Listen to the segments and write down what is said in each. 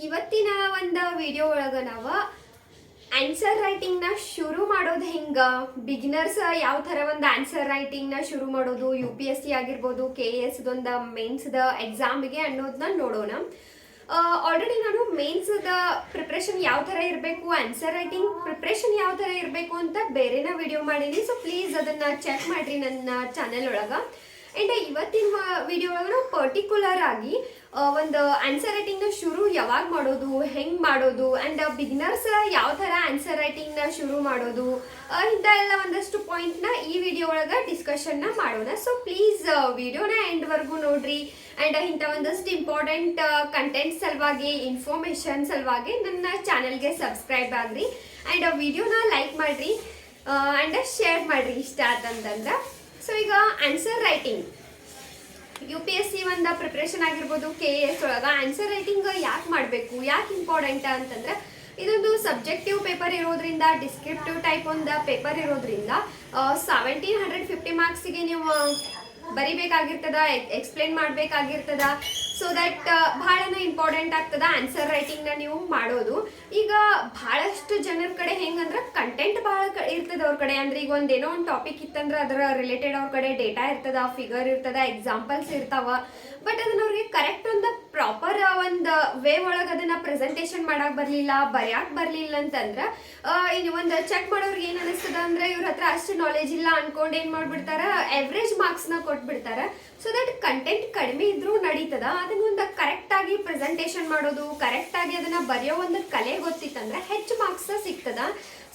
ಇವತ್ತಿನ ಒಂದು ವಿಡಿಯೋ ಒಳಗೆ ನಾವು ಆನ್ಸರ್ ರೈಟಿಂಗ್ನ ಶುರು ಮಾಡೋದು ಹೆಂಗೆ, ಬಿಗಿನರ್ಸ್ ಯಾವ ಥರ ಒಂದು ಆನ್ಸರ್ ರೈಟಿಂಗ್ನ ಶುರು ಮಾಡೋದು, UPSC ಆಗಿರ್ಬೋದು, KS ಒಂದು ಮೇನ್ಸ್ದ ಎಕ್ಸಾಮಿಗೆ ಅನ್ನೋದನ್ನ ನೋಡೋಣ. ಆಲ್ರೆಡಿ ನಾನು ಮೇನ್ಸ್ದ ಪ್ರಿಪ್ರೇಷನ್ ಯಾವ ಥರ ಇರಬೇಕು, ಆನ್ಸರ್ ರೈಟಿಂಗ್ ಪ್ರಿಪ್ರೇಷನ್ ಯಾವ ಥರ ಇರಬೇಕು ಅಂತ ಬೇರೆನ ವಿಡಿಯೋ ಮಾಡೀನಿ. ಸೊ ಪ್ಲೀಸ್ ಅದನ್ನು ಚೆಕ್ ಮಾಡಿರಿ ನನ್ನ ಚಾನೆಲ್ ಒಳಗೆ. ಆ್ಯಂಡ್ ಇವತ್ತಿನ ವಿಡಿಯೋ ಒಳಗೆ ನಾವು ಪರ್ಟಿಕ್ಯುಲರ್ ಆಗಿ ಒಂದು ಆನ್ಸರ್ ರೈಟಿಂಗ್ನ ಶುರು ಯಾವಾಗ ಮಾಡೋದು, ಹೆಂಗೆ ಮಾಡೋದು, ಆ್ಯಂಡ್ ಬಿಗಿನರ್ಸ್ ಯಾವ ಥರ ಆನ್ಸರ್ ರೈಟಿಂಗ್ನ ಶುರು ಮಾಡೋದು, ಇಂಥ ಎಲ್ಲ ಒಂದಷ್ಟು ಪಾಯಿಂಟ್ನ ಈ ವಿಡಿಯೋ ಒಳಗೆ ಡಿಸ್ಕಷನ್ನ ಮಾಡೋಣ. ಸೊ ಪ್ಲೀಸ್ ವಿಡಿಯೋನ ಎಂಡ್ವರೆಗೂ ನೋಡ್ರಿ. ಆ್ಯಂಡ್ ಇಂಥ ಒಂದಷ್ಟು ಇಂಪಾರ್ಟೆಂಟ್ ಕಂಟೆಂಟ್ ಸಲುವಾಗಿ, ಇನ್ಫಾರ್ಮೇಷನ್ ಸಲುವಾಗಿ ನನ್ನ ಚಾನಲ್ಗೆ ಸಬ್ಸ್ಕ್ರೈಬ್ ಆಗ್ರಿ. ಆ್ಯಂಡ್ ವಿಡಿಯೋನ ಲೈಕ್ ಮಾಡಿರಿ ಆ್ಯಂಡ್ ಶೇರ್ ಮಾಡಿರಿ ಇಷ್ಟ ಆತಂತಂದ್ರೆ. ಸೊ ಈಗ ಆನ್ಸರ್ ರೈಟಿಂಗ್ UPSC ಒಂದು ಪ್ರಿಪ್ರೇಷನ್ ಆಗಿರ್ಬೋದು, KS ಒಳಗೆ ಆನ್ಸರ್ ರೈಟಿಂಗ್ ಯಾಕೆ ಮಾಡಬೇಕು, ಯಾಕೆ ಇಂಪಾರ್ಟೆಂಟ್ ಅಂತಂದ್ರೆ ಇದೊಂದು ಸಬ್ಜೆಕ್ಟಿವ್ ಪೇಪರ್ ಇರೋದ್ರಿಂದ, ಡಿಸ್ಕ್ರಿಪ್ಟಿವ್ ಟೈಪ್ ಒಂದು ಪೇಪರ್ ಇರೋದ್ರಿಂದ 1750 ಮಾರ್ಕ್ಸಿಗೆ ನೀವು ಬರಿಬೇಕಾಗಿರ್ತದ, ಎಕ್ಸ್ಪ್ಲೇನ್ ಮಾಡಬೇಕಾಗಿರ್ತದ. ಸೊ ದಟ್ ಭಾಳನ ಇಂಪಾರ್ಟೆಂಟ್ ಆಗ್ತದ ಆನ್ಸರ್ ರೈಟಿಂಗ್ನ ನೀವು ಮಾಡೋದು. ಈಗ ಭಾಳಷ್ಟು ಜನರ ಕಡೆ ಹೆಂಗಂದ್ರೆ ಕಂಟೆಂಟ್ ಭಾಳ ಇರ್ತದೆ ಅವ್ರ ಕಡೆ. ಅಂದ್ರೆ ಈಗ ಒಂದೇನೋ ಒಂದು ಟಾಪಿಕ್ ಇತ್ತಂದ್ರೆ ಅದರ ರಿಲೇಟೆಡ್ ಅವ್ರ ಕಡೆ ಡೇಟಾ ಇರ್ತದ, ಫಿಗರ್ ಇರ್ತದ, ಎಕ್ಸಾಂಪಲ್ಸ್ ಇರ್ತಾವ. ಬಟ್ ಅದನ್ನ ಅವ್ರಿಗೆ ಕರೆಕ್ಟ್ ಒಂದು ಪ್ರಾಪರ್ ಒಂದು ವೇ ಒಳಗೆ ಅದನ್ನ ಪ್ರೆಸೆಂಟೇಷನ್ ಮಾಡಕ್ ಬರಲಿಲ್ಲ, ಬರೆಯಕ್ಕೆ ಬರಲಿಲ್ಲ ಅಂತಂದ್ರೆ ಇನ್ನು ಒಂದು ಚೆಕ್ ಮಾಡೋರ್ಗೆ ಏನು ಅನಿಸ್ತದ ಅಂದ್ರೆ ಇವ್ರ ಹತ್ರ ಅಷ್ಟು ನಾಲೆಜ್ ಇಲ್ಲ ಅನ್ಕೊಂಡು ಏನು ಮಾಡ್ಬಿಡ್ತಾರ, ಎವ್ರೇಜ್ ಮಾರ್ಕ್ಸ್ನ ಕೊಟ್ಬಿಡ್ತಾರ. ಸೊ ದಟ್ ಕಂಟೆಂಟ್ ಕಡಿಮೆ ಇದ್ರೂ ನಡೀತದ, ಅದನ್ನ ಒಂದು ಕರೆಕ್ಟಾಗಿ ಪ್ರೆಸೆಂಟೇಷನ್ ಮಾಡೋದು, ಕರೆಕ್ಟಾಗಿ ಅದನ್ನ ಬರೆಯೋ ಒಂದು ಕಲೆ ಗೊತ್ತಿತ್ತಂದ್ರೆ ಹೆಚ್ಚು ಮಾರ್ಕ್ಸ್ ಸಿಗ್ತದ.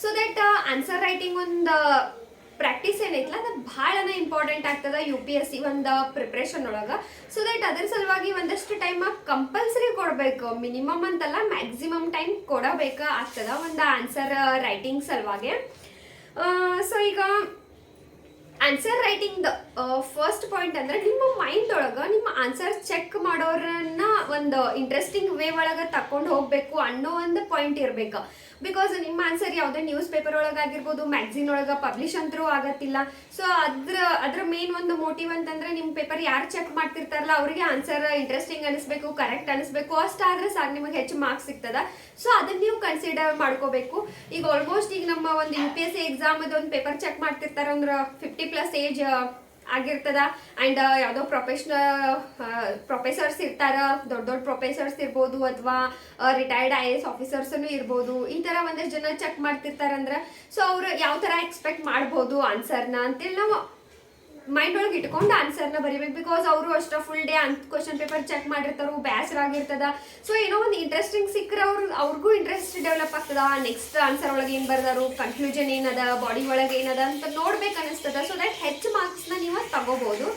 ಸೊ ದಟ್ ಆನ್ಸರ್ ರೈಟಿಂಗ್ ಒಂದು ಪ್ರಾಕ್ಟೀಸ್ ಏನೈತಲ್ಲ ಅದು ಭಾಳನ ಇಂಪಾರ್ಟೆಂಟ್ ಆಗ್ತದ UPSC ಒಂದು ಪ್ರಿಪ್ರೇಷನ್ ಒಳಗೆ. ಸೊ ದಟ್ ಅದ್ರ ಸಲುವಾಗಿ ಒಂದಷ್ಟು ಟೈಮ್ ಕಂಪಲ್ಸರಿ ಕೊಡಬೇಕು, ಮಿನಿಮಮ್ ಅಂತಲ್ಲ ಮ್ಯಾಕ್ಸಿಮಮ್ ಟೈಮ್ ಕೊಡಬೇಕು ಆಗ್ತದ ಒಂದು ಆನ್ಸರ್ ರೈಟಿಂಗ್ ಸಲುವಾಗಿ. ಸೊ ಈಗ ಆನ್ಸರ್ ರೈಟಿಂಗ್ ಫಸ್ಟ್ ಪಾಯಿಂಟ್ ಅಂದ್ರೆ ನಿಮ್ಮ ಮೈಂಡ್ ಒಳಗೆ ನಿಮ್ಮ ಆನ್ಸರ್ ಚೆಕ್ ಮಾಡೋರನ್ನ ಒಂದು ಇಂಟ್ರೆಸ್ಟಿಂಗ್ ವೇ ಒಳಗೆ ತಕೊಂಡು ಹೋಗ್ಬೇಕು ಅನ್ನೋ ಒಂದು ಪಾಯಿಂಟ್ ಇರಬೇಕು. ಬಿಕಾಸ್ ನಿಮ್ಮ ಆನ್ಸರ್ ಯಾವುದೇ ನ್ಯೂಸ್ ಪೇಪರ್ ಒಳಗಾಗಿರ್ಬೋದು, ಮ್ಯಾಗ್ಝಿನ್ ಒಳಗೆ ಪಬ್ಲಿಷ್ ಅಂತರೂ ಆಗತ್ತಿಲ್ಲ. ಸೊ ಅದ್ರ ಮೇನ್ ಒಂದು ಮೋಟಿವ್ ಅಂತಂದ್ರೆ ನಿಮ್ಮ ಪೇಪರ್ ಯಾರು ಚೆಕ್ ಮಾಡ್ತಿರ್ತಾರಲ್ಲ ಅವರಿಗೆ ಆನ್ಸರ್ ಇಂಟ್ರೆಸ್ಟಿಂಗ್ ಅನಿಸ್ಬೇಕು, ಕರೆಕ್ಟ್ ಅನಿಸ್ಬೇಕು. ಅಷ್ಟಾದ್ರೆ ಸಾಕು ನಿಮಗೆ ಹೆಚ್ಚು ಮಾರ್ಕ್ಸ್ ಸಿಗ್ತದ. ಸೊ ಅದನ್ನ ನೀವು ಕನ್ಸಿಡರ್ ಮಾಡ್ಕೋಬೇಕು. ಈಗ ಆಲ್ಮೋಸ್ಟ್ ಈಗ ನಮ್ಮ ಒಂದು UPSC ಎಕ್ಸಾಮ್ ಒಂದು ಪೇಪರ್ ಚೆಕ್ ಮಾಡ್ತಿರ್ತಾರ ಅಂದ್ರೆ 50+ ಏಜ್ ಆಗಿರ್ತದ. ಆ್ಯಂಡ್ ಯಾವುದೋ ಪ್ರೊಫೆಸರ್ಸ್ ಇರ್ತಾರ, ದೊಡ್ಡ ದೊಡ್ಡ ಪ್ರೊಫೆಸರ್ಸ್ ಇರ್ಬೋದು, ಅಥವಾ ರಿಟೈರ್ಡ್ IAS ಆಫೀಸರ್ಸ್ನು ಇರ್ಬೋದು. ಈ ಥರ ಒಂದಷ್ಟು ಜನ ಚೆಕ್ ಮಾಡ್ತಿರ್ತಾರಂದ್ರೆ ಸೊ ಅವ್ರು ಯಾವ ಥರ ಎಕ್ಸ್ಪೆಕ್ಟ್ ಮಾಡ್ಬೋದು ಆನ್ಸರ್ನ ಅಂತೇಳಿ ನಾವು ಮೈಂಡ್ ಒಳಗೆ ಇಟ್ಕೊಂಡು ಆನ್ಸರ್ನ ಬರಿಬೇಕು. ಬಿಕಾಸ್ ಅವರು ಅಷ್ಟ full day question paper check ಮಾಡಿರ್ತಾರೋ, ಬೇಸರ ಆಗಿರ್ತದ. ಸೊ ಏನೋ ಒಂದು ಇಂಟ್ರೆಸ್ಟಿಂಗ್ ಸಿಕ್ಕರೆ ಅವ್ರಿಗೂ ಇಂಟ್ರೆಸ್ಟ್ ಡೆವಲಪ್ ಆಗ್ತದ. ನೆಕ್ಸ್ಟ್ ಆನ್ಸರ್ ಒಳಗೆ ಏನು ಬರ್ದಾರು, ಕನ್ಕ್ಲೂಷನ್ ಏನದ, ಬಾಡಿ ಒಳಗೆ ಏನದ ಅಂತ ನೋಡ್ಬೇಕು ಅನಿಸ್ತದ. ಸೊ ದಟ್ ಹೆಚ್ಚು ಮಾರ್ಕ್ಸ್ನ ನೀವು ತಗೋಬಹುದು.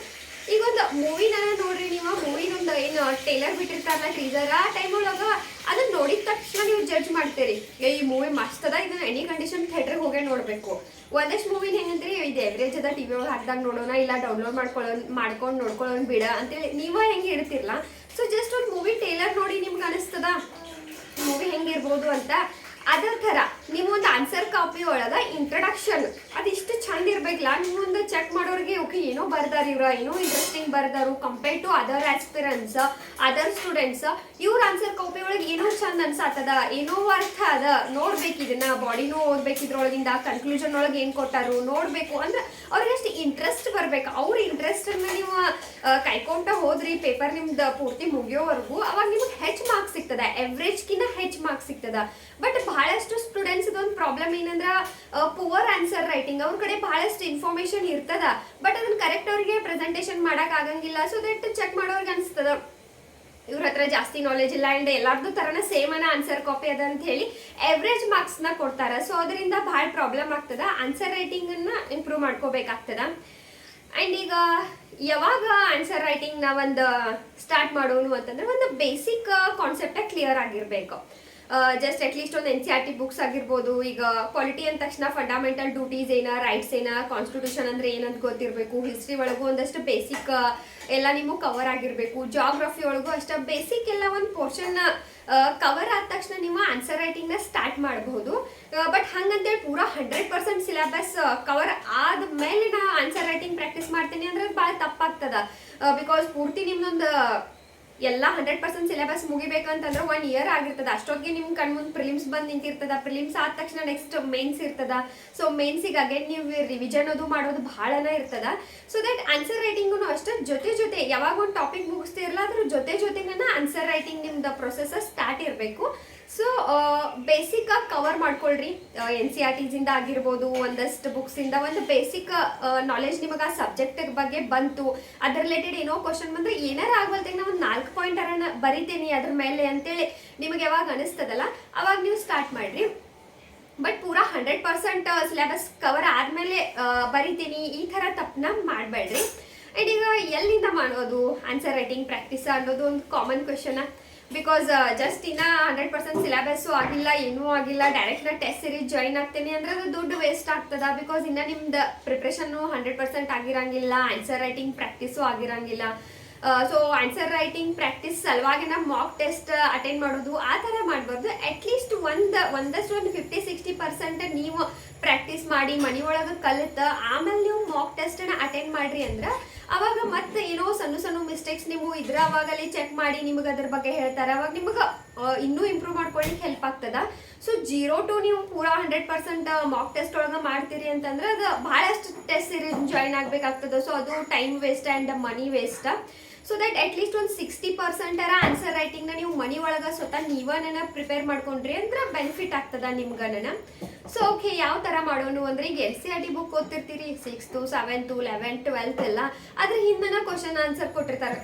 ಈಗ ಒಂದು ಮೂವಿನ ನೋಡ್ರಿ, ನೀವು ಮೂವಿನೊಂದು ಏನು ಟೇಲರ್ ಬಿಟ್ಟಿರ್ತಾರಲ್ಲ ಟೀಸರ್, ಆ ಟೈಮ್ ಒಳಗೆ ಅದನ್ನ ನೋಡಿದ ತಕ್ಷಣ ನೀವು ಜಡ್ಜ್ ಮಾಡ್ತೀರಿ, ಈ ಮೂವಿ ಮಸ್ತ್ ಅದ, ಇದನ್ನ ಎನಿ ಕಂಡೀಷನ್ ಥಿಯೇಟರ್ಗೆ ಹೋಗೇ ನೋಡಬೇಕು. ಒಂದಷ್ಟು ಮೂವಿನ ಹೆಂಗಂದ್ರಿ ಇದು ಎವ್ರೇಜ್ ಅದ, TV ಒಳಗೆ ಹಾಕಿದಾಗ ನೋಡೋಣ, ಇಲ್ಲ ಡೌನ್ಲೋಡ್ ಮಾಡ್ಕೊಂಡು ನೋಡ್ಕೊಳ್ಳೋಣ ಬಿಡ ಅಂತೇಳಿ ನೀವೇ ಹೆಂಗೆ ಇಡ್ತಿರಲ್ಲ. ಸೊ ಜಸ್ಟ್ ಒಂದು ಮೂವಿ ಟೇಲರ್ ನೋಡಿ ನಿಮ್ಗೆ ಅನಿಸ್ತದ ಮೂವಿ ಹೆಂಗಿರ್ಬೋದು ಅಂತ. ಅದೇ ಥರ ನೀವು ಒಂದು ಆನ್ಸರ್ ಕಾಪಿ ಒಳಗೆ ಇಂಟ್ರಡಕ್ಷನ್ ಅದಿಷ್ಟು ಚಂದ ಇರ್ಬೇಕಲ್ಲ, ನೀವು ಒಂದು ಚೆಕ್ ಮಾಡೋರಿಗೆ ಓಕೆ ಏನೋ ಬರ್ದಾರ ಇವ್ರ, ಏನೋ ಇಂಟ್ರೆಸ್ಟಿಂಗ್ ಬರ್ದಾರು compare to other aspirants, other students. ಇವ್ರ ಆನ್ಸರ್ ಕಾಪಿ ಒಳಗೆ ಏನೋ ಚಂದ ಅನ್ಸತ್ತದ, ಏನೋ ಅರ್ಥ ಅದ, ನೋಡ್ಬೇಕು ಇದನ್ನ, ಬಾಡಿನೂ ಓದ್ಬೇಕು, ಇದ್ರೊಳಗಿಂದ ಕನ್ಕ್ಲೂಷನ್ ಒಳಗೆ ಏನು ಕೊಟ್ಟಾರು ನೋಡ್ಬೇಕು ಅಂದ್ರೆ ಅವ್ರಿಗೆ ಅಷ್ಟು ಇಂಟ್ರೆಸ್ಟ್ ಬರ್ಬೇಕು. ಅವ್ರ ಇಂಟ್ರೆಸ್ಟನ್ನು ನೀವು ಕೈಕೊಂಡ ಹೋದ್ರಿ ಪೇಪರ್ ನಿಮ್ದು ಪೂರ್ತಿ ಮುಗಿಯೋವರೆಗೂ, ಅವಾಗ ನಿಮ್ಗೆ ಹೆಚ್ಚು ಮಾರ್ಕ್ಸ್ ಸಿಗ್ತದ, ಎವ್ರೇಜ್ಗಿನ್ನ ಹೆಚ್ಚು ಮಾರ್ಕ್ಸ್ ಸಿಗ್ತದ. ಬಟ್ ಬಹಳಷ್ಟು ಸ್ಟೂಡೆಂಟ್ಸ್ ಇದೊಂದು ಪ್ರಾಬ್ಲಮ್ ಏನಂದ್ರೆ ಪುವರ್ ಆನ್ಸರ್ ರೈಟಿಂಗ್. ಅವ್ರ ಕಡೆ ಬಹಳಷ್ಟು ಇನ್ಫಾರ್ಮೇಶನ್ ಇರ್ತದ, ಬಟ್ ಅದನ್ನ ಕರೆಕ್ಟ್ ಅವ್ರಿಗೆ ಪ್ರೆಸೆಂಟೇಷನ್ ಮಾಡಕ್ ಆಗಂಗಿಲ್ಲ. ಸೊ ದಟ್ ಚೆಕ್ ಮಾಡೋರ್ಗೆ ಅನಿಸ್ತದ ಇವ್ರ ಹತ್ರ ಜಾಸ್ತಿ ನಾಲೆಜ್ ಇಲ್ಲ, ಅಂಡ್ ಎಲ್ಲಾರ್ದು ತರನ ಸೇಮ್ ಆನ್ಸರ್ ಕಾಪಿ ಅದ ಅಂತ ಹೇಳಿ ಎವ್ರೇಜ್ ಮಾರ್ಕ್ಸ್ನ ಕೊಡ್ತಾರ. ಸೊ ಅದರಿಂದ ಭಾಳ ಪ್ರಾಬ್ಲಮ್ ಆಗ್ತದ. ಆನ್ಸರ್ ರೈಟಿಂಗ್ ಅನ್ನ ಇಂಪ್ರೂವ್ ಮಾಡ್ಕೋಬೇಕಾಗ್ತದ. ಅಂಡ್ ಈಗ ಯಾವಾಗ ಆನ್ಸರ್ ರೈಟಿಂಗ್ ನ ಒಂದು ಸ್ಟಾರ್ಟ್ ಮಾಡೋನು ಅಂತಂದ್ರೆ ಒಂದು ಬೇಸಿಕ್ ಕಾನ್ಸೆಪ್ಟ್ ಕ್ಲಿಯರ್ ಆಗಿರ್ಬೇಕು. ಜಸ್ಟ್ ಅಟ್ಲೀಸ್ಟ್ ಒಂದು NCERT ಬುಕ್ಸ್ ಆಗಿರ್ಬೋದು. ಈಗ ಪಾಲಿಟಿ ಅಂದ ತಕ್ಷಣ ಫಂಡಮೆಂಟಲ್ ಡ್ಯೂಟೀಸ್ ಏನ, ರೈಟ್ಸ್ ಏನ, ಕಾನ್ಸ್ಟಿಟ್ಯೂಷನ್ ಅಂದ್ರೆ ಏನಂತ ಗೊತ್ತಿರಬೇಕು. ಹಿಸ್ಟ್ರಿ ಒಳಗೂ ಒಂದಷ್ಟು ಬೇಸಿಕ್ ಎಲ್ಲ ನಿಮಗೆ ಕವರ್ ಆಗಿರಬೇಕು. ಜಾಗ್ರಫಿ ಒಳಗೂ ಅಷ್ಟೇ ಬೇಸಿಕ್ ಎಲ್ಲ ಒಂದು ಪೋರ್ಷನ್ ಕವರ್ ಆದ ತಕ್ಷಣ ನೀವು ಆನ್ಸರ್ ರೈಟಿಂಗ್ನ ಸ್ಟಾರ್ಟ್ ಮಾಡಬಹುದು. ಬಟ್ ಹಂಗಂತೇಳಿ ಪೂರಾ 100% ಸಿಲೆಬಸ್ ಕವರ್ ಆದ್ಮೇಲೆ ನಾ ಆನ್ಸರ್ ರೈಟಿಂಗ್ ಪ್ರಾಕ್ಟೀಸ್ ಮಾಡ್ತೀನಿ ಅಂದ್ರೆ ಭಾಳ ತಪ್ಪಾಗ್ತದ. ಬಿಕಾಸ್ ಪೂರ್ತಿ ನಿಮ್ದೊಂದು ಎಲ್ಲ 100% ಸಿಲೆಬಸ್ ಮುಗಿಬೇಕಂತಂದ್ರೆ 1 ಇಯರ್ ಆಗಿರ್ತದ. ಅಷ್ಟೊತ್ತಿಗೆ ನಿಮ್ ಕಣ್ಮುಂದ್ ಪ್ರಿಲಿಮ್ಸ್ ಬಂದ್ ನಿಂತಿರ್ತದ. ಪ್ರಿಲಿಮ್ಸ್ ಆದ ತಕ್ಷಣ ನೆಕ್ಸ್ಟ್ ಮೇನ್ಸ್ ಇರ್ತದ. ಸೊ ಮೇನ್ಸಿಗೆ ಅಗೇನ್ ನೀವು ರಿವಿಷನ್ ಅದು ಮಾಡೋದು ಬಹಳನ ಇರ್ತದ. ಸೊ ದಟ್ ಆನ್ಸರ್ ರೈಟಿಂಗು ಅಷ್ಟೇ ಜೊತೆ ಯಾವಾಗ ಒಂದು ಟಾಪಿಕ್ ಮುಗಿಸ್ತಿರಲ್ಲ ಅದ್ರ ಜೊತೆನ ಆನ್ಸರ್ ರೈಟಿಂಗ್ ನಿಮ್ದು ಪ್ರೊಸೆಸ್ ಸ್ಟಾರ್ಟ್ ಇರಬೇಕು. ಸೊ ಬೇಸಿಕ್ ಆಗಿ ಕವರ್ ಮಾಡ್ಕೊಳ್ರಿ. NCERTs ಇಂದ ಆಗಿರ್ಬೋದು, ಒಂದಷ್ಟು ಬುಕ್ಸ್ ಇಂದ ಒಂದು ಬೇಸಿಕ್ ನಾಲೆಜ್ ನಿಮಗೆ ಆ ಸಬ್ಜೆಕ್ಟ್ ಬಗ್ಗೆ ಬಂತು, ಅದ್ರ ರಿಲೇಟೆಡ್ ಏನೋ ಕ್ವಶನ್ ಬಂದ್ರೆ ಏನಾರ ಆಗ್ಬಲ್ದಾಗ ನಾವು 4 ಪಾಯಿಂಟ್ ಬರಿತೀನಿ ಅದ್ರ ಮೇಲೆ ಅಂತೇಳಿ ನಿಮಗೆ ಯಾವಾಗ ಅನಿಸ್ತದಲ್ಲ ಅವಾಗ ನೀವು ಸ್ಟಾರ್ಟ್ ಮಾಡ್ರಿ. ಬಟ್ ಪೂರಾ 100% ಸಿಲೆಬಸ್ ಕವರ್ ಆದ್ಮೇಲೆ ಬರಿತೀನಿ ಈ ತರ ತಪ್ಪನ್ನ ಮಾಡಬೇಡ್ರಿ. ಅಂಡ್ ಈಗ ಎಲ್ಲಿಂದ ಮಾಡೋದು ಆನ್ಸರ್ ರೈಟಿಂಗ್ ಪ್ರಾಕ್ಟೀಸ್ ಅನ್ನೋದು ಒಂದು ಕಾಮನ್ ಕ್ವೆಶನ್. ಬಿಕಾಸ್ ಜಸ್ಟ್ ಇನ್ನ 100% ಸಿಲೆಬಸ್ಸು ಆಗಿಲ್ಲ, ಏನೂ ಆಗಿಲ್ಲ, ಡೈರೆಕ್ಟ್ ನಾ ಟೆಸ್ಟ್ ಸೀರೀಸ್ ಜಾಯಿನ್ ಆಗ್ತೀನಿ ಅಂದ್ರೆ ಅದು ದುಡ್ಡು ವೇಸ್ಟ್ ಆಗ್ತದ. ಬಿಕಾಸ್ ಇನ್ನ ನಿಮ್ದು ಪ್ರಿಪ್ರೇಷನ್ನು 100% ಆಗಿರಂಗಿಲ್ಲ, ಆನ್ಸರ್ ರೈಟಿಂಗ್ ಪ್ರಾಕ್ಟೀಸು ಆಗಿರಂಗಿಲ್ಲ. ಸೊ ಆನ್ಸರ್ ರೈಟಿಂಗ್ ಪ್ರಾಕ್ಟೀಸ್ ಸಲುವಾಗಿ ನಾವು ಮಾಕ್ ಟೆಸ್ಟ್ ಅಟೆಂಡ್ ಮಾಡೋದು ಆ ಥರ ಮಾಡಬಾರ್ದು. ಅಟ್ಲೀಸ್ಟ್ ಒಂದಷ್ಟು 50-60% ನೀವು ಪ್ರಾಕ್ಟೀಸ್ ಮಾಡಿ ಮನೆಯೊಳಗೆ ಕಲಿತ ಆಮೇಲೆ ನೀವು ಮಾಕ್ ಟೆಸ್ಟನ್ನ ಅಟೆಂಡ್ ಮಾಡ್ರಿ ಅಂದ್ರೆ ಅವಾಗ ಮತ್ತೆ ಏನೋ ಸಣ್ಣ ಮಿಸ್ಟೇಕ್ಸ್ ನೀವು ಅವಾಗಲೇ ಚೆಕ್ ಮಾಡಿ ನಿಮಗೆ ಅದ್ರ ಬಗ್ಗೆ ಹೇಳ್ತಾರೆ. ಅವಾಗ ನಿಮಗೆ ಇನ್ನೂ ಇಂಪ್ರೂವ್ ಮಾಡ್ಕೊಳ್ಳಿಕ್ಕೆ ಹೆಲ್ಪ್ ಆಗ್ತದ. ಸೊ 0 to ನೀವು ಪೂರಾ 100% ಮಾಕ್ ಟೆಸ್ಟ್ ಒಳಗೆ ಮಾಡ್ತೀರಿ ಅಂತಂದ್ರೆ ಅದು ಬಹಳಷ್ಟು ಟೆಸ್ಟ್ ಸೀರೀಸ್ ಜಾಯಿನ್ ಆಗಬೇಕಾಗ್ತದೆ. ಸೊ ಅದು time waste and money waste. So that at least ಒಂದು 60% ಆನ್ಸರ್ ರೈಟಿಂಗ್ನ ನೀವು ಮನಿ ಒಳಗೆ ಸ್ವತಃ ನೀವನ್ನ ಪ್ರಿಪೇರ್ ಮಾಡ್ಕೊಂಡ್ರಿ ಅಂದ್ರೆ ಬೆನಿಫಿಟ್ ಆಗ್ತದ ನಿಮ್ಗನ. ಸೊ ಓಕೆ, ಯಾವ ಥರ ಮಾಡೋನು ಅಂದ್ರೆ ಈಗ NCERT book ಓದ್ತಿರ್ತೀರಿ 6th, 7th, 11th, 12th ಎಲ್ಲ, ಅದ್ರ ಹಿಂದನ ಕ್ವಶನ್ ಆನ್ಸರ್ ಕೊಟ್ಟಿರ್ತಾರೆ.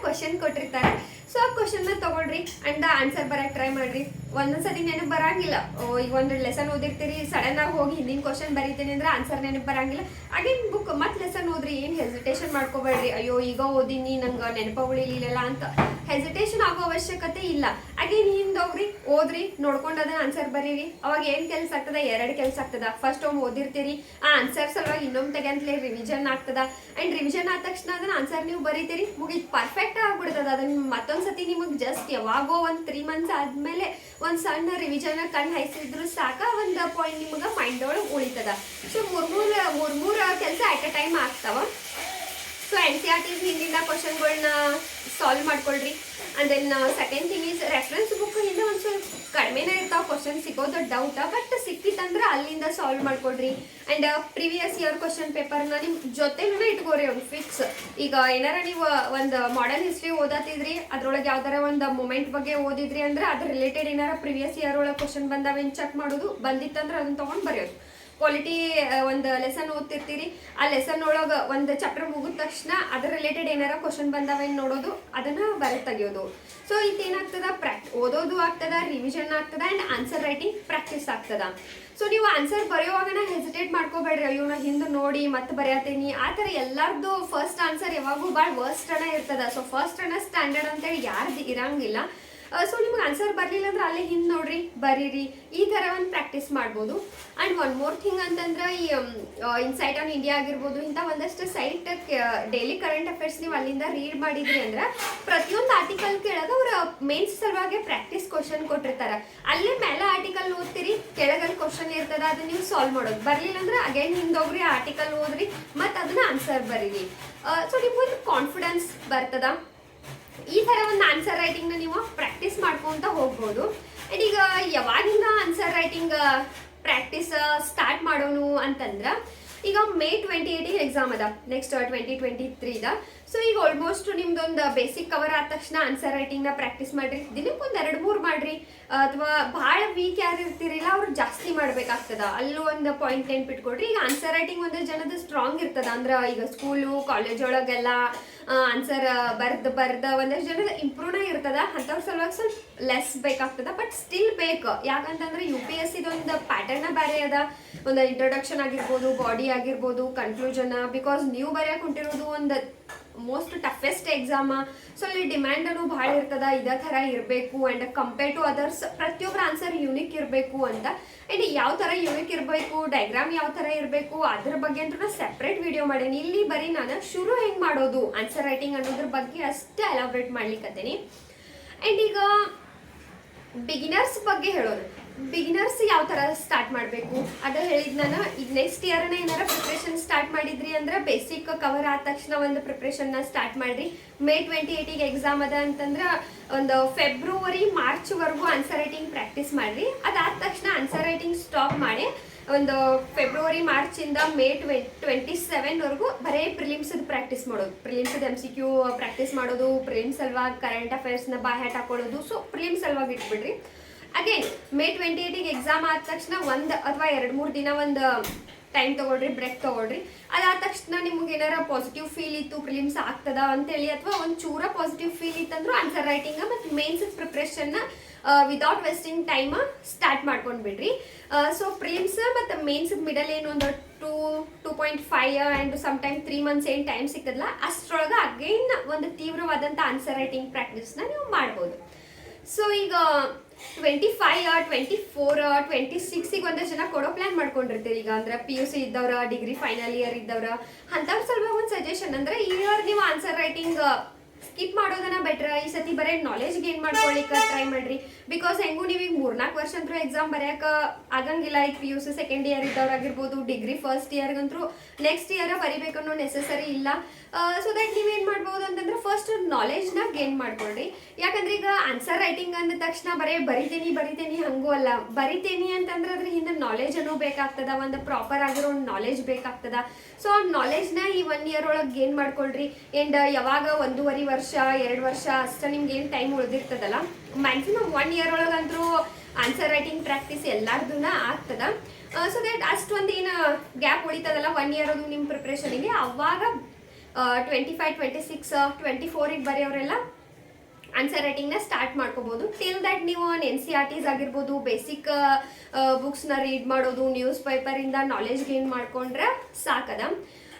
ಕ್ವಶನ್ ಕೊಟ್ಟಿರ್ತಾರೆ. ಸೊ ಆ ಕ್ವಶನ್ನ ತಗೊಳ್ರಿ ಅಂಡ್ ಆನ್ಸರ್ ಬರಕ್ಕೆ ಟ್ರೈ ಮಾಡ್ರಿ. ಒಂದೊಂದ್ಸತಿ ನೆನಪು ಬರಂಗಿಲ್ಲ. ಈಗ ಒಂದು ಲೆಸನ್ ಓದಿರ್ತೀರಿ, ಸಡನ್ ಆಗಿ ಹೋಗಿ ಹಿಂದಿನ ಕ್ವಶನ್ ಬರೀತೀನಿ ಅಂದ್ರೆ ಆನ್ಸರ್ ನೆನಪು ಬರಂಗಿಲ್ಲ. ಅಗೇನ್ ಬುಕ್ ಮತ್ತೆ ಲೆಸನ್ ಓದ್ರಿ, ಏನು ಹೆಸಿಟೇಷನ್ ಮಾಡ್ಕೋಬೇಡ್ರಿ. ಅಯ್ಯೋ ಈಗ ಓದಿನಿ ನಂಗೆ ನೆನಪ ಉಳಿಲಿಲ್ಲ ಅಂತ ಹೆಸಿಟೇಷನ್ ಆಗೋ ಅವಶ್ಯಕತೆ ಇಲ್ಲ. ಅಗೇನ್ ಹಿಂದೋಗ್ರಿ, ಓದ್ರಿ, ನೋಡ್ಕೊಂಡು ಅದನ್ನ ಆನ್ಸರ್ ಬರೀರಿ. ಅವಾಗ ಏನ್ ಕೆಲಸ ಆಗ್ತದ? 2 ಕೆಲಸ ಆಗ್ತದ. ಫಸ್ಟ್ ಒಮ್ಮೆ ಓದಿರ್ತೀರಿ, ಆ ಆನ್ಸರ್ ಸಲುವಾಗಿ ಇನ್ನೊಮ್ಮೆ ತೆಗಂತಲೇ ರಿವಿಷನ್ ಆಗ್ತದ. ಅಂಡ್ ರಿವಿಷನ್ ಆದ ತಕ್ಷಣ ಅದನ್ನ ಆನ್ಸರ್ ನೀವು ಬರೀತೀರಿ, ಮುಗಿದ್ ಪರ್ಫೆಕ್ಟ್ ಆಗ್ಬಿಡ್ತದ. ಅದನ್ನ ಮತ್ತೊಂದ್ಸತಿ ನಿಮಗೆ ಜಸ್ಟ್ ಯಾವಾಗೋ ಒಂದು 3 months ಆದ್ಮೇಲೆ ಒಂದು ಸಣ್ಣ ರಿವಿಷನ್ ಕಣ್ಣು ಹಾಯಿಸಿದ್ರು ಸಾಕ, ಒಂದು ಪಾಯಿಂಟ್ ನಿಮಗೆ ಮೈಂಡ್ ಒಳಗೆ ಉಳಿತದ. ಸೊ ಮೂರ್ ಕೆಲಸ ಅಟ್ ಅ ಟೈಮ್ ಆಗ್ತಾವ. ಸೊ NCERT ಹಿಂದಿನ ಕ್ವಶನ್ಗಳನ್ನ ಸಾಲ್ವ್ ಮಾಡ್ಕೊಳ್ರಿ. And then second thing is reference book ಹಿಂದೆ ಒಂದು ಸ್ವಲ್ಪ ಕಡಿಮೆನೇ ಇರ್ತಾವ ಕ್ವಶನ್ ಸಿಗೋದು ಡೌಟ್. ಬಟ್ ಸಿಕ್ಕಿತ್ತಂದ್ರೆ ಅಲ್ಲಿಂದ ಸಾಲ್ವ್ ಮಾಡ್ಕೊಳ್ರಿ. ಅಂಡ್ ಪ್ರೀವಿಯಸ್ ಇಯರ್ ಕ್ವಶನ್ ಪೇಪರ್ನ ನಿಮ್ಮ ಜೊತೆನೇ ಇಟ್ಕೋರಿ ಒಂದು ಫಿಕ್ಸ್. ಈಗ ಏನಾರ ನೀವು ಒಂದು ಮಾಡರ್ನ್ ಹಿಸ್ಟ್ರಿ ಓದತ್ತಿದ್ರಿ, ಅದ್ರೊಳಗೆ ಯಾವ್ದಾರ ಒಂದು ಮೂಮೆಂಟ್ ಬಗ್ಗೆ ಓದಿದ್ರಿ ಅಂದ್ರೆ ಅದ್ರ ರಿಲೇಟೆಡ್ ಏನಾರ ಪ್ರೀವಿಯಸ್ ಇಯರ್ ಒಳಗೆ ಕ್ವಶನ್ ಬಂದಾವೇನು ಚೆಕ್ ಮಾಡೋದು, ಬಂದಿತ್ತಂದ್ರೆ ಅದನ್ನ ತೊಗೊಂಡು ಬರೆಯೋದು. ಕ್ವಾಲಿಟಿ ಒಂದು ಲೆಸನ್ ಓದ್ತಿರ್ತೀರಿ, ಆ ಲೆಸನ್ ಒಳಗೆ ಒಂದು ಚಾಪ್ಟರ್ ಮುಗಿದ ತಕ್ಷಣ ಅದ್ರ ರಿಲೇಟೆಡ್ ಏನಾರ ಕ್ವಶನ್ ಬಂದಾವೇನು ನೋಡೋದು, ಅದನ್ನ ಬರೆ ತೆಗಿಯೋದು. ಸೊ ಇದೇನಾಗ್ತದ? ಓದೋದು ಆಗ್ತದ, ರಿವಿಷನ್ ಆಗ್ತದ, ಆ್ಯಂಡ್ ಆನ್ಸರ್ ರೈಟಿಂಗ್ ಪ್ರಾಕ್ಟೀಸ್ ಆಗ್ತದ. ಸೊ ನೀವು ಆನ್ಸರ್ ಬರೆಯುವಾಗನ ಹೆಸಿಟೇಟ್ ಮಾಡ್ಕೋಬೇಡ್ರಿ, ಅಯ್ಯೋ ನಾ ಹಿಂದೆ ನೋಡಿ ಮತ್ತೆ ಬರೆಯತ್ತೀನಿ ಆ ಥರ. ಎಲ್ಲರದ್ದು ಫಸ್ಟ್ ಆನ್ಸರ್ ಯಾವಾಗೂ ಭಾಳ ವರ್ಸ್ಟ್ ಇರ್ತದ. ಸೊ ಫಸ್ಟ್ ಸ್ಟ್ಯಾಂಡರ್ಡ್ ಅಂತೇಳಿ ಯಾರ್ದು ಇರಂಗಿಲ್ಲ. ಸೊ ನಿಮ್ಗೆ ಆನ್ಸರ್ ಬರಲಿಲ್ಲ ಅಂದ್ರೆ ಅಲ್ಲೇ ಹಿಂದೆ ನೋಡ್ರಿ, ಬರೀರಿ, ಈ ಥರ ಒಂದು ಪ್ರಾಕ್ಟೀಸ್ ಮಾಡ್ಬೋದು. ಆ್ಯಂಡ್ ಒನ್ ಮೋರ್ ಥಿಂಗ್ ಅಂತಂದ್ರೆ ಈ ಇನ್ಸೈಟ್ ಆನ್ ಇಂಡಿಯಾ ಆಗಿರ್ಬೋದು, ಇಂಥ ಒಂದಷ್ಟು ಸೈಟ್ ಡೈಲಿ ಕರೆಂಟ್ ಅಫೇರ್ಸ್ ನೀವು ಅಲ್ಲಿಂದ ರೀಡ್ ಮಾಡಿದ್ರಿ ಅಂದ್ರೆ ಪ್ರತಿಯೊಂದು ಆರ್ಟಿಕಲ್ ಕೆಳಗೆ ಅವ್ರ ಮೇನ್ಸ್ ಸಲುವಾಗಿ ಪ್ರಾಕ್ಟೀಸ್ ಕ್ವಶನ್ ಕೊಟ್ಟಿರ್ತಾರೆ. ಅಲ್ಲೇ ಮೇಲೆ ಆರ್ಟಿಕಲ್ ಓದ್ತೀರಿ, ಕೆಳಗಲ್ಲಿ ಕ್ವಶನ್ ಇರ್ತದ, ಅದನ್ನ ನೀವು ಸಾಲ್ವ್ ಮಾಡೋದು. ಬರಲಿಲ್ಲ ಅಂದ್ರೆ ಅಗೇನ್ ಹಿಂದೋಗ್ರಿ, ಆರ್ಟಿಕಲ್ ಓದ್ರಿ, ಮತ್ತು ಅದನ್ನ ಆನ್ಸರ್ ಬರೀರಿ. ಸೊ ನಿಮ್ಗೊಂದು ಕಾನ್ಫಿಡೆನ್ಸ್ ಬರ್ತದ. ಈ ಥರ ಒಂದು ಆನ್ಸರ್ ರೈಟಿಂಗ್ನ ನೀವು ಪ್ರಾಕ್ಟೀಸ್ ಮಾಡ್ಕೊಂತ ಹೋಗ್ಬೋದು. ಆ್ಯಂಡ್ ಈಗ ಯಾವಾಗಿಂದ ಆನ್ಸರ್ ರೈಟಿಂಗ್ ಪ್ರಾಕ್ಟೀಸ್ ಸ್ಟಾರ್ಟ್ ಮಾಡೋನು ಅಂತಂದ್ರೆ, ಈಗ May 28 ಎಕ್ಸಾಮ್ ಅದ, ನೆಕ್ಸ್ಟ್ 2023 ಸೊ ಈಗ ಆಲ್ಮೋಸ್ಟ್ ನಿಮ್ದೊಂದು ಬೇಸಿಕ್ ಕವರ್ ಆದ ತಕ್ಷಣ ಆನ್ಸರ್ ರೈಟಿಂಗ್ನ ಪ್ರಾಕ್ಟೀಸ್ ಮಾಡ್ರಿ. ದಿನಕ್ಕೊಂದು 2-3 ಮಾಡ್ರಿ. ಅಥವಾ ಭಾಳ ವೀಕ್ ಯಾರು ಇರ್ತಿರಿಲ್ಲ ಅವ್ರು ಜಾಸ್ತಿ ಮಾಡ್ಬೇಕಾಗ್ತದ. ಅಲ್ಲೂ ಒಂದು ಪಾಯಿಂಟ್ ನೆನ್ಪಿಟ್ಕೊಡ್ರಿ. ಈಗ ಆನ್ಸರ್ ರೈಟಿಂಗ್ ಒಂದಷ್ಟು ಜನದ ಸ್ಟ್ರಾಂಗ್ ಇರ್ತದ. ಅಂದ್ರೆ ಈಗ ಸ್ಕೂಲು ಕಾಲೇಜ್ ಒಳಗೆಲ್ಲ ಆನ್ಸರ್ ಬರ್ದ ಒಂದಷ್ಟು ಜನದ ಇಂಪ್ರೂವ್ನ ಇರ್ತದ. ಅಂಥವ್ರ ಸಲುವಾಗಿ ಸ್ವಲ್ಪ ಲೆಸ್ ಬೇಕಾಗ್ತದ, ಬಟ್ ಸ್ಟಿಲ್ ಬೇಕು. ಯಾಕಂತಂದ್ರೆ UPSC ಒಂದು ಪ್ಯಾಟರ್ನ ಬೇರೆ ಅದ. ಒಂದು ಇಂಟ್ರೊಡಕ್ಷನ್ ಆಗಿರ್ಬೋದು, ಬಾಡಿ ಆಗಿರ್ಬೋದು, ಕನ್ಕ್ಲೂಷನ್. ಬಿಕಾಸ್ ನೀವು ಬರೆಯಕ್ಕೆ ಹೊಂಟಿರೋದು ಒಂದು ಮೋಸ್ಟ್ ಟಫೆಸ್ಟ್ ಎಕ್ಸಾಮ. ಸೊ ಅಲ್ಲಿ ಡಿಮ್ಯಾಂಡನು ಭಾಳ ಇರ್ತದ, ಇದೇ ಥರ ಇರಬೇಕು. ಆ್ಯಂಡ್ ಕಂಪೇರ್ ಟು ಅದರ್ಸ್ ಪ್ರತಿಯೊಬ್ಬರ ಆನ್ಸರ್ ಯೂನಿಕ್ ಇರಬೇಕು ಅಂತ. ಆ್ಯಂಡ್ ಯಾವ ಥರ ಯೂನಿಕ್ ಇರಬೇಕು, ಡೈಗ್ರಾಮ್ ಯಾವ ಥರ ಇರಬೇಕು, ಅದ್ರ ಬಗ್ಗೆ ಅಂತೂ ನಾನು ಸೆಪ್ರೇಟ್ ವಿಡಿಯೋ ಮಾಡೀನಿ. ಇಲ್ಲಿ ಬರೀ ನಾನು ಶುರು ಹೆಂಗೆ ಮಾಡೋದು ಆನ್ಸರ್ ರೈಟಿಂಗ್ ಅನ್ನೋದ್ರ ಬಗ್ಗೆ ಅಷ್ಟೇ ಎಲಾಬ್ರೇಟ್ ಮಾಡ್ಲಿಕ್ಕತ್ತೀನಿ. ಆ್ಯಂಡ್ ಈಗ ಬಿಗಿನರ್ಸ್ ಬಗ್ಗೆ ಹೇಳೋಣ. ಬಿಗಿನರ್ಸ್ ಯಾವ ಥರ ಸ್ಟಾರ್ಟ್ ಮಾಡಬೇಕು ಅದು ಹೇಳಿದ್ ನಾನು. ಈಗ ನೆಕ್ಸ್ಟ್ ಇಯರ್ನ ಏನಾರ ಪ್ರಿಪ್ರೇಷನ್ ಸ್ಟಾರ್ಟ್ ಮಾಡಿದ್ರಿ ಅಂದ್ರೆ ಬೇಸಿಕ್ ಕವರ್ ಆದ ತಕ್ಷಣ ಒಂದು ಪ್ರಿಪ್ರೇಷನ್ನ ಸ್ಟಾರ್ಟ್ ಮಾಡಿರಿ. ಮೇ 28 ಎಕ್ಸಾಮ್ ಅದ ಅಂತಂದ್ರೆ ಒಂದು ಫೆಬ್ರವರಿ ಮಾರ್ಚ್ವರೆಗೂ ಆನ್ಸರ್ ರೈಟಿಂಗ್ ಪ್ರಾಕ್ಟೀಸ್ ಮಾಡಿರಿ. ಅದಾದ ತಕ್ಷಣ ಆನ್ಸರ್ ರೈಟಿಂಗ್ ಸ್ಟಾಪ್ ಮಾಡಿ ಒಂದು ಫೆಬ್ರವರಿ ಮಾರ್ಚಿಂದ ಮೇ 27ವರೆಗೂ ಬರೀ ಪ್ರಿಲಿಮ್ಸ್ದು ಪ್ರಾಕ್ಟೀಸ್ ಮಾಡೋದು. ಪ್ರಿಲಿಮ್ಸ್ದು MCQ ಪ್ರಾಕ್ಟೀಸ್ ಮಾಡೋದು, ಪ್ರಿಲಿಮ್ಸ್ ಸಲುವಾಗಿ ಕರೆಂಟ್ ಅಫೇರ್ಸ್ನ ಬಾಯ್ ಹ್ಯಾಟ್ ಹಾಕೊಳ್ಳೋದು. ಸೊ ಪ್ರಿಲಿಮ್ಸ್ ಸಲುವಾಗಿ ಇಟ್ಬಿಡ್ರಿ. ಅಗೇನ್ ಮೇ 28 ಎಕ್ಸಾಮ್ ಆದ ತಕ್ಷಣ 1 ಅಥವಾ 2-3 ದಿನ ಒಂದು ಟೈಮ್ ತೊಗೊಳ್ರಿ, ಬ್ರೇಕ್ ತೊಗೊಳ್ರಿ. ಅದಾದ ತಕ್ಷಣ ನಿಮ್ಗೆ ಏನಾರ ಪಾಸಿಟಿವ್ ಫೀಲ್ ಇತ್ತು ಪ್ರಿಲಿಮ್ಸ್ ಆಗ್ತದ ಅಂತೇಳಿ ಅಥವಾ ಒಂದು ಚೂರ ಪಾಸಿಟಿವ್ ಫೀಲ್ ಇತ್ತಂದ್ರೂ ಆನ್ಸರ್ ರೈಟಿಂಗ್ ಮತ್ತು ಮೇನ್ಸ್ ಪ್ರಿಪ್ರೇಷನ್ನ ವಿದೌಟ್ ವೇಸ್ಟಿಂಗ್ ಟೈಮ್ ಸ್ಟಾರ್ಟ್ ಮಾಡ್ಕೊಂಡು ಬಿಡ್ರಿ. ಸೊ ಪ್ರಿಲಿಮ್ಸ್ ಮತ್ತು ಮೇನ್ಸ್ ಮಿಡಲ್ ಏನು ಒಂದು 2.5 ಆ್ಯಂಡ್ ಸಮ್ ಟೈಮ್ 3 ಮಂತ್ಸ್ ಏನು ಟೈಮ್ ಸಿಕ್ಕದಲ್ಲ ಅಷ್ಟರೊಳಗೆ ಅಗೈನ್ ಒಂದು ತೀವ್ರವಾದಂಥ ಆನ್ಸರ್ ರೈಟಿಂಗ್ ಪ್ರಾಕ್ಟೀಸ್ನ ನೀವು ಮಾಡ್ಬೋದು. ಸೊ ಈಗ 25, 24, 26 ಒಂದಷ್ಟು ಜನ ಕೊಡೋ ಪ್ಲಾನ್ ಮಾಡ್ಕೊಂಡಿರ್ತೀರಿ. ಈಗ ಅಂದ್ರೆ PUC ಇದ್ದವ್ರ, ಡಿಗ್ರಿ ಫೈನಲ್ ಇಯರ್ ಇದ್ದವ್ರ, ಅಂಥವ್ರ ಸ್ವಲ್ಪ ಒಂದು ಸಜೆಷನ್ ಅಂದ್ರೆ ಈ ಇಯರ್ ನೀವು ಆನ್ಸರ್ ರೈಟಿಂಗ್ ಸ್ಕಿಪ್ ಮಾಡೋದನ್ನ ಬೆಟ್ರ. ಈ ಸತಿ ಬರೀ ನಾಲೆಜ್ ಗೇನ್ ಮಾಡ್ಕೊಳ್ಳಿಕ್ಕೆ ಟ್ರೈ ಮಾಡ್ರಿ. ಬಿಕಾಸ್ ಹೆಂಗೂ ನೀವು ಈಗ 3-4 ವರ್ಷ ಅಂತೂ ಎಕ್ಸಾಮ್ ಬರೆಯೋಕೆ ಆಗಂಗಿಲ್ಲ. ಈಗ PUC ಸೆಕೆಂಡ್ ಇಯರ್ ಇದ್ದವ್ರಾಗಿರ್ಬೋದು, ಡಿಗ್ರಿ ಫಸ್ಟ್ ಇಯರ್ಗಂತೂ ನೆಕ್ಸ್ಟ್ ಇಯರ್ ಬರಿಬೇಕನ್ನೋ ನೆಸೆಸರಿ ಇಲ್ಲ. ಸೊ ದಟ್ ನೀವೇನು ಮಾಡ್ಬೋದು ಅಂತಂದ್ರೆ ಫಸ್ಟ್ ನಾಲೆಜ್ನ ಗೇನ್ ಮಾಡ್ಕೊಳ್ರಿ. ಯಾಕಂದ್ರೆ ಈಗ ಆನ್ಸರ್ ರೈಟಿಂಗ್ ಅಂದ ತಕ್ಷಣ ಬರೀ ಬರಿತೇನಿ ಹಂಗೂ ಅಲ್ಲ. ಬರಿತೇನಿ ಅಂತಂದ್ರೆ ಅದ್ರ ಹಿಂದೆ ನಾಲೆಜ್ ಅನ್ನೋ ಬೇಕಾಗ್ತದ, ಒಂದು ಪ್ರಾಪರ್ ಆಗಿರೋ ಒಂದು ನಾಲೆಜ್ ಬೇಕಾಗ್ತದ. ಸೊ ಆ ನಾಲೆಜ್ನ ಈ 1 ಇಯರ್ ಒಳಗೆ ಗೇನ್ ಮಾಡ್ಕೊಳ್ರಿ. ಆ್ಯಂಡ್ ಯಾವಾಗ 1.5 ವರ್ಷ 2 ವರ್ಷ ಅಷ್ಟೇ ನಿಮ್ಗೆ ಏನು ಟೈಮ್ ಉಳಿದಿರ್ತದಲ್ಲ, ಮ್ಯಾಕ್ಸಿಮಮ್ 1 ಇಯರ್ ಒಳಗಂತೂ ಆನ್ಸರ್ ರೈಟಿಂಗ್ ಪ್ರಾಕ್ಟೀಸ್ ಎಲ್ಲಾರ್ದು ಆಗ್ತದ. ಸೊ ದಟ್ ಅಷ್ಟೊಂದು ಏನು ಗ್ಯಾಪ್ ಉಳಿತದಲ್ಲ 1 ಇಯರ್ ಅದು ನಿಮ್ಮ ಪ್ರಿಪ್ರೇಷನಿಗೆ, ಅವಾಗ 25, 26, 24 ಬರೆಯೋರೆಲ್ಲ ಆನ್ಸರ್ ರೈಟಿಂಗ್ನ ಸ್ಟಾರ್ಟ್ ಮಾಡ್ಕೋಬೋದು. ಟಿಲ್ ದಟ್ ನೀವು NCERTs ಆಗಿರ್ಬೋದು, ಬೇಸಿಕ್ ಬುಕ್ಸ್ನ ರೀಡ್ ಮಾಡೋದು, ನ್ಯೂಸ್ ಪೇಪರಿಂದ ನಾಲೆಜ್ ಗೇನ್ ಮಾಡ್ಕೊಂಡ್ರೆ ಸಾಕದ.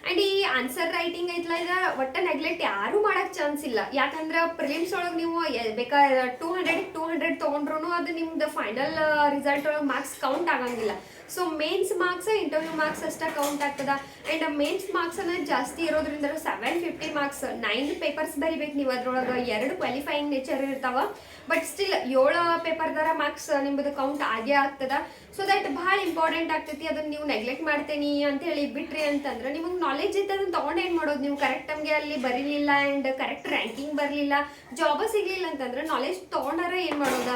ಆ್ಯಂಡ್ ಈ ಆನ್ಸರ್ ರೈಟಿಂಗ್ ಐತ್ಲ ಇದು ಒಟ್ಟು ನೆಗ್ಲೆಕ್ಟ್ ಯಾರೂ ಮಾಡೋಕ್ಕೆ ಚಾನ್ಸ್ ಇಲ್ಲ. ಯಾಕಂದ್ರೆ ಪ್ರಿಲಿಮ್ಸ್ ಒಳಗೆ ನೀವು ಬೇಕಾದ್ರೆ 200 ತೊಗೊಂಡ್ರು ಅದು ನಿಮ್ದು ಫೈನಲ್ ರಿಸಲ್ಟ್ ಒಳಗೆ ಮಾರ್ಕ್ಸ್ ಕೌಂಟ್ ಆಗಂಗಿಲ್ಲ. So mains marks, interview marks ಅಷ್ಟೇ ಕೌಂಟ್ ಆಗ್ತದ. ಆ್ಯಂಡ್ ಮೇನ್ಸ್ ಮಾರ್ಕ್ಸ್ ಅನ್ನೋದು ಜಾಸ್ತಿ ಇರೋದ್ರಿಂದ 750 ಮಾರ್ಕ್ಸ್ 9 ಪೇಪರ್ಸ್ ಬರಿಬೇಕು ನೀವು. ಅದ್ರೊಳಗೆ 2 ಕ್ವಾಲಿಫೈಯಿಂಗ್ ನೇಚರ್ ಇರ್ತಾವ. ಬಟ್ ಸ್ಟಿಲ್ 7 ಪೇಪರ್ದಾರ ಮಾರ್ಕ್ಸ್ ನಿಮ್ಮದು ಕೌಂಟ್ ಆಗೇ ಆಗ್ತದ. ಸೊ ದಟ್ ಭಾಳ ಇಂಪಾರ್ಟೆಂಟ್ ಆಗ್ತೈತಿ. ಅದನ್ನು ನೀವು ನೆಗ್ಲೆಕ್ಟ್ ಮಾಡ್ತೇನೆ ಅಂತ ಹೇಳಿ ಬಿಟ್ರಿ ಅಂತಂದ್ರೆ ನಿಮಗೆ ನಾಲೆಜ್ ಇತ್ತು ಅದನ್ನು ತೊಗೊಂಡು ಏನು ಮಾಡೋದು, ನೀವು ಕರೆಕ್ಟ್ ನಮಗೆ ಅಲ್ಲಿ ಬರೀಲಿಲ್ಲ ಆ್ಯಂಡ್ ಕರೆಕ್ಟ್ ರ್ಯಾಂಕಿಂಗ್ ಬರಲಿಲ್ಲ, ಜಾಬ ಸಿಗಲಿಲ್ಲ ಅಂತಂದ್ರೆ ನಾಲೆಜ್ ತೊಗೊಂಡಾರ ಏನು ಮಾಡೋದ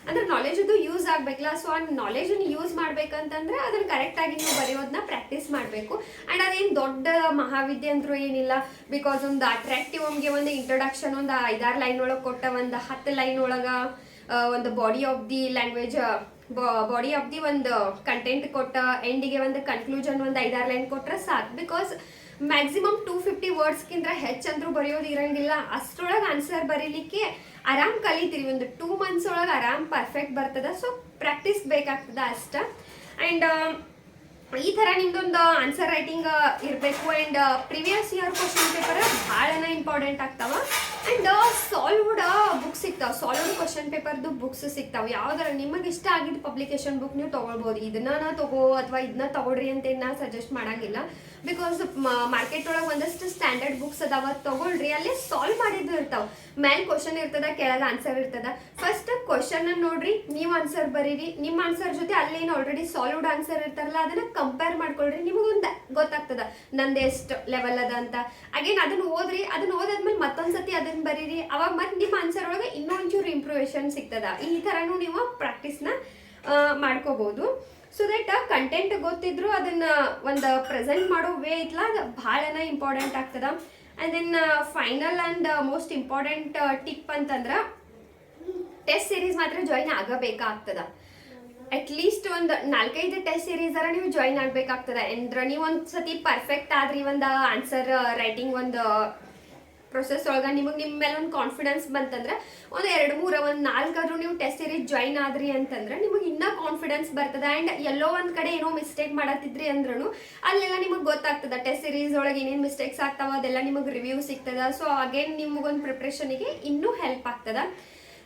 ಅಂದ್ರೆ ನಾಲೆಜ್ ಅದು ಯೂಸ್ ಆಗಬೇಕಲ್ಲ. ಸೊ ಆ ನಾಲೆಜನ್ನು ಯೂಸ್ ಮಾಡ್ಬೇಕಂತಂದ್ರೆ ಅದನ್ನು ಕರೆಕ್ಟಾಗಿ ನೀವು ಬರೆಯೋದನ್ನ ಪ್ರಾಕ್ಟೀಸ್ ಮಾಡಬೇಕು. ಆ್ಯಂಡ್ ಅದೇನು ದೊಡ್ಡ ಮಹಾವಿದ್ಯೆ ಅಂದ್ರೂ ಏನಿಲ್ಲ. ಬಿಕಾಸ್ ಒಂದು ಅಟ್ರಾಕ್ಟಿವ್ ನಮಗೆ ಒಂದು ಇಂಟ್ರೊಡಕ್ಷನ್ ಒಂದು 5-6 ಲೈನ್ ಒಳಗೆ ಕೊಟ್ಟ, ಒಂದು 10 ಲೈನ್ ಒಳಗೆ ಒಂದು body of the language, body of the ಒಂದು ಕಂಟೆಂಟ್ ಕೊಟ್ಟ, ಎಂಡಿಗೆ ಒಂದು ಕನ್ಕ್ಲೂಷನ್ ಒಂದು 5-6 ಲೈನ್ ಕೊಟ್ಟರೆ ಸಾಕು. ಬಿಕಾಸ್ ಮ್ಯಾಕ್ಸಿಮಮ್ 250 ವರ್ಡ್ಸ್ಗಿಂತ ಹೆಚ್ಚಂದ್ರೂ ಬರೆಯೋದು ಇರಂಗಿಲ್ಲ. ಅಷ್ಟರೊಳಗೆ ಆನ್ಸರ್ ಬರೀಲಿಕ್ಕೆ ಆರಾಮ್ ಕಲಿತೀರಿ. ಒಂದು 2 ಮಂತ್ಸ್ ಒಳಗೆ ಆರಾಮ್ ಪರ್ಫೆಕ್ಟ್ ಬರ್ತದ. ಸೊ ಪ್ರಾಕ್ಟೀಸ್ ಬೇಕಾಗ್ತದ ಅಷ್ಟ. ಆ್ಯಂಡ್ ಈ ಥರ ನಿಮ್ದೊಂದು ಆನ್ಸರ್ ರೈಟಿಂಗ್ ಇರಬೇಕು. And previous year question paper ಭಾಳನ ಇಂಪಾರ್ಟೆಂಟ್ ಆಗ್ತಾವ. ಆ್ಯಂಡ್ ಸಾಲ್ವ್ಡ್ ಬುಕ್ಸ್ ಸಿಗ್ತಾವೆ, ಸಾಲ್ವ್ಡ್ ಕ್ವಶನ್ ಪೇಪರ್ದು ಬುಕ್ಸ್ ಸಿಗ್ತಾವೆ. ಯಾವ್ದಾರ ನಿಮಗೆ ಇಷ್ಟ ಆಗಿದ್ದು ಪಬ್ಲಿಕೇಶನ್ ಬುಕ್ ನೀವು ತೊಗೊಳ್ಬೋದು. ಇದನ್ನ ತಗೋ ಅಥವಾ ಇದನ್ನ ತಗೊಳ್ರಿ ಅಂತ ನಾ ಸಜೆಸ್ಟ್ ಮಾಡಂಗಿಲ್ಲ. ಬಿಕಾಸ್ ಮಾರ್ಕೆಟ್ ಒಳಗೆ ಒಂದಷ್ಟು ಸ್ಟ್ಯಾಂಡರ್ಡ್ ಬುಕ್ಸ್ ಅದಾವ, ತಗೊಳ್ರಿ. ಅಲ್ಲಿ ಸಾಲ್ವ್ ಮಾಡಿದ್ದು ಇರ್ತಾವೆ. ಮೇಲೆ ಕ್ವಶನ್ ಇರ್ತದ, ಕೆಳಗೆ ಆನ್ಸರ್ ಇರ್ತದ. ಫಸ್ಟ್ ಕ್ವಶನ್ ನೋಡ್ರಿ, ನೀವು ಆನ್ಸರ್ ಬರೀರಿ. ನಿಮ್ಮ ಆನ್ಸರ್ ಜೊತೆ ಅಲ್ಲೇನು ಆಲ್ರೆಡಿ ಸಾಲ್ವ್ಡ್ ಆನ್ಸರ್ ಇರ್ತಾರಲ್ಲ ಅದನ್ನ ಕಂಪೇರ್ ಮಾಡ್ಕೊಳ್ರಿ. ನಿಮಗೊಂದು ಗೊತ್ತಾಗ್ತದ ನಂದು ಎಷ್ಟು ಲೆವೆಲ್ ಅದ ಅಂತ. ಅಗೇನ್ ಅದನ್ನ ಓದ್ರಿ. ಅದನ್ನ ಓದಾದ್ಮೇಲೆ ಮತ್ತೊಂದ್ಸತಿ ಅದನ್ನ ಬರೀರಿ. ಅವಾಗ ಮತ್ತೆ ನಿಮ್ಮ ಆನ್ಸರ್ ಒಳಗೆ ಇನ್ನೊಂಚೂರು ಇಂಪ್ರೂವೇಷನ್ ಸಿಗ್ತದ. ಈ ಥರನೂ ನೀವು ಪ್ರಾಕ್ಟೀಸ್ನ ಮಾಡ್ಕೋಬಹುದು. ಸೊ ದಟ್ ಕಂಟೆಂಟ್ ಗೊತ್ತಿದ್ರು ಅದನ್ನ ಒಂದು ಪ್ರೆಸೆಂಟ್ ಮಾಡೋ ವೇ ಐತ್ಲ ಅದು ಭಾಳನ ಇಂಪಾರ್ಟೆಂಟ್ ಆಗ್ತದ. And then final and most important tip ಅಂತಂದ್ರೆ ಟೆಸ್ಟ್ ಸೀರೀಸ್ ಮಾತ್ರ ಜಾಯಿನ್ ಆಗಬೇಕಾಗ್ತದ. ಅಟ್ಲೀಸ್ಟ್ ಒಂದು 4-5 ಟೆಸ್ಟ್ ಸೀರೀಸರ ನೀವು ಜಾಯಿನ್ ಆಗಬೇಕಾಗ್ತದ. ಅಂದ್ರೆ ನೀವು ಒಂದು ಸತಿ ಪರ್ಫೆಕ್ಟ್ ಆದ್ರಿ ಒಂದು ಆನ್ಸರ್ ರೈಟಿಂಗ್ ಒಂದು ಪ್ರೊಸೆಸ್ ಒಳಗೆ ನಿಮಗೆ ನಿಮ್ಮ ಮೇಲೆ ಒಂದು ಕಾನ್ಫಿಡೆನ್ಸ್ ಬಂತಂದ್ರೆ ಒಂದು 2-3 ಒಂದು 4 ಆದ್ರೂ ನೀವು ಟೆಸ್ಟ್ ಸೀರೀಸ್ ಜಾಯಿನ್ ಆದ್ರಿ ಅಂತಂದ್ರೆ ನಿಮಗೆ ಇನ್ನೂ ಕಾನ್ಫಿಡೆನ್ಸ್ ಬರ್ತದ. ಆ್ಯಂಡ್ ಎಲ್ಲೋ ಒಂದು ಕಡೆ ಏನೋ ಮಿಸ್ಟೇಕ್ ಮಾಡತ್ತಿದ್ರಿ ಅಂದ್ರೂ ಅಲ್ಲೆಲ್ಲ ನಿಮಗೆ ಗೊತ್ತಾಗ್ತದ. ಟೆಸ್ಟ್ ಸೀರೀಸ್ ಒಳಗೆ ಏನೇನು ಮಿಸ್ಟೇಕ್ಸ್ ಆಗ್ತಾವ ಅದೆಲ್ಲ ನಿಮಗೆ ರಿವ್ಯೂ ಸಿಗ್ತದ. ಸೊ ಅಗೇನ್ ನಿಮಗೊಂದು ಪ್ರಿಪ್ರೇಷನಿಗೆ ಇನ್ನೂ ಹೆಲ್ಪ್ ಆಗ್ತದ.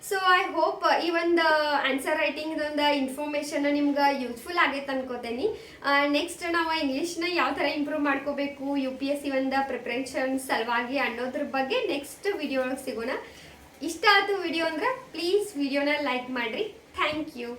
ಸೊ ಐ ಹೋಪ್ ಈ ಒಂದು ಆನ್ಸರ್ ರೈಟಿಂಗ್ ಒಂದು ಇನ್ಫಾರ್ಮೇಷನ್ ನಿಮ್ಗೆ ಯೂಸ್ಫುಲ್ ಆಗೈತೆ ಅನ್ಕೋತೇನೆ. ನೆಕ್ಸ್ಟ್ ನಾವು ಇಂಗ್ಲೀಷ್ನ ಯಾವ ಥರ ಇಂಪ್ರೂವ್ ಮಾಡ್ಕೋಬೇಕು UPSC ಒಂದು ಪ್ರಿಪ್ರೇಷನ್ ಸಲುವಾಗಿ ಅನ್ನೋದ್ರ ಬಗ್ಗೆ ನೆಕ್ಸ್ಟ್ ವಿಡಿಯೋ ಒಳಗೆ ಸಿಗೋಣ. ಇಷ್ಟ ಆಯ್ತು ವಿಡಿಯೋ ಅಂದ್ರೆ ಪ್ಲೀಸ್ ವಿಡಿಯೋನ ಲೈಕ್ ಮಾಡಿರಿ. Thank you.